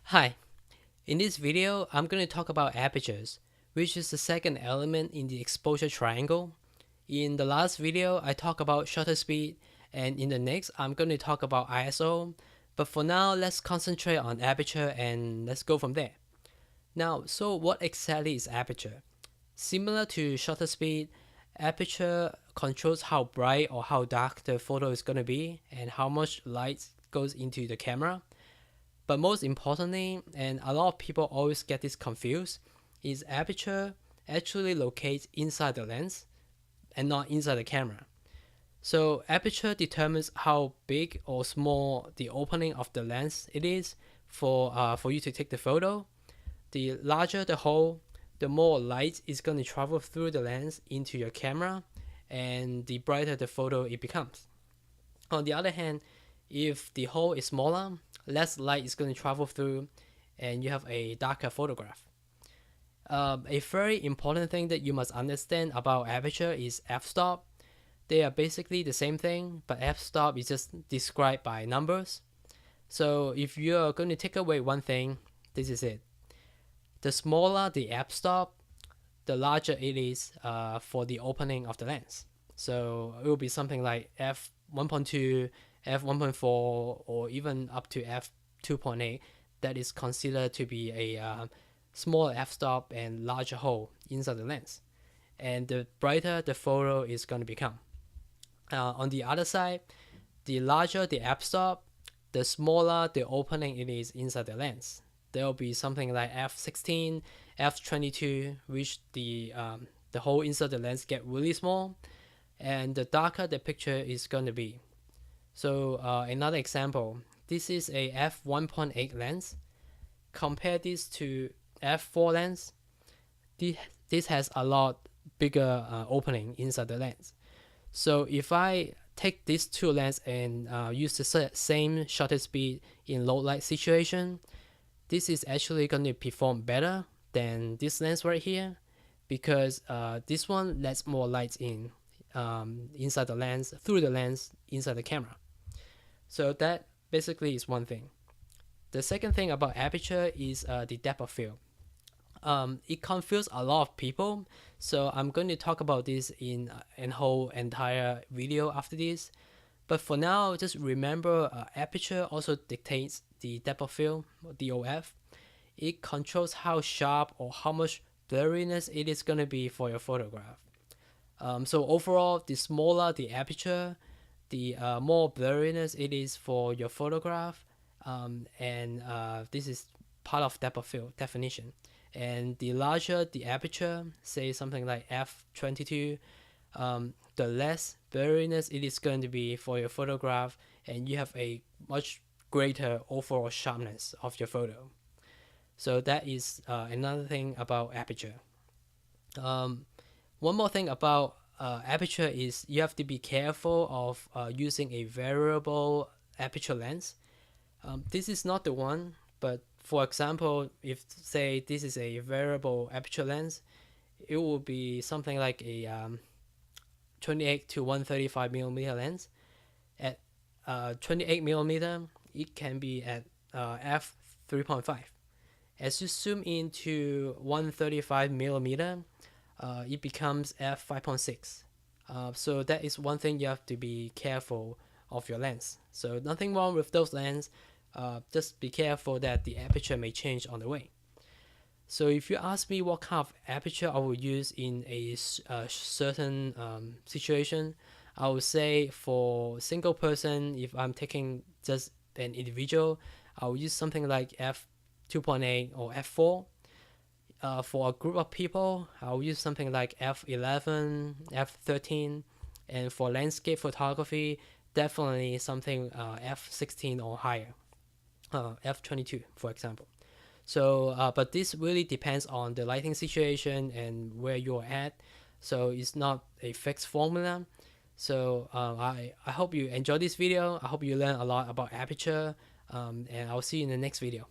Hi, in this video, I'm going to talk about apertures, which is the second element in the exposure triangle. In the last video, I talked about shutter speed, and in the next, I'm going to talk about ISO. But for now, let's concentrate on aperture and let's go from there. Now, so what exactly is aperture? Similar to shutter speed, aperture controls how bright or how dark the photo is going to be and how much light goes into the camera. But most importantly, and a lot of people always get this confused, is aperture actually locates inside the lens and not inside the camera. So aperture determines how big or small the opening of the lens it is for you to take the photo. The larger the hole, the more light is going to travel through the lens into your camera, and the brighter the photo it becomes. On the other hand, if the hole is smaller, less light is going to travel through, and you have a darker photograph. A very important thing that you must understand about aperture is f-stop. They are basically the same thing, but f-stop is just described by numbers. So if you're going to take away one thing, this is it. The smaller the f-stop, the larger it is for the opening of the lens. So it will be something like f1.2, f1.4, or even up to f2.8 that is considered to be a small f-stop and larger hole inside the lens. And the brighter the photo is going to become. On the other side, the larger the f-stop, the smaller the opening it is inside the lens. There will be something like f16, f22, which the hole inside the lens get really small, and the darker the picture is going to be. So another example, this is a f1.8 lens. Compare this to f4 lens. This has a lot bigger opening inside the lens. So if I take these two lenses and use the same shutter speed in low light situation, this is actually going to perform better than this lens right here, because this one lets more light in inside the lens, through the lens, inside the camera. So that basically is one thing. The second thing about aperture is the depth of field. It confuses a lot of people, so I'm going to talk about this in a whole entire video after this. But for now, just remember aperture also dictates the depth of field, DOF. It controls how sharp or how much blurriness it is going to be for your photograph. So overall, the smaller the aperture, the more blurriness it is for your photograph, and this is part of depth of field definition. And the larger the aperture, say something like f22, the less blurriness it is going to be for your photograph, and you have a much greater overall sharpness of your photo. So that is another thing about aperture. One more thing about aperture is you have to be careful of using a variable aperture lens. This is not the one, but for example, if say this is a variable aperture lens, it will be something like a 28 to 135 millimeter lens. At 28 millimeter, it can be at f 3.5. As you zoom into 135 millimeter, it becomes f 5.6. So that is one thing you have to be careful of your lens. So nothing wrong with those lenses. Just be careful that the aperture may change on the way. So if you ask me what kind of aperture I will use in a certain situation, I would say for single person, if I'm taking just an individual, I will use something like f2.8 or f4. For a group of people, I'll use something like f11, f13, and for landscape photography, definitely something f16 or higher, f22 for example. So but this really depends on the lighting situation and where you're at, so it's not a fixed formula. So I hope you enjoy this video. I hope you learn a lot about aperture, and I'll see you in the next video.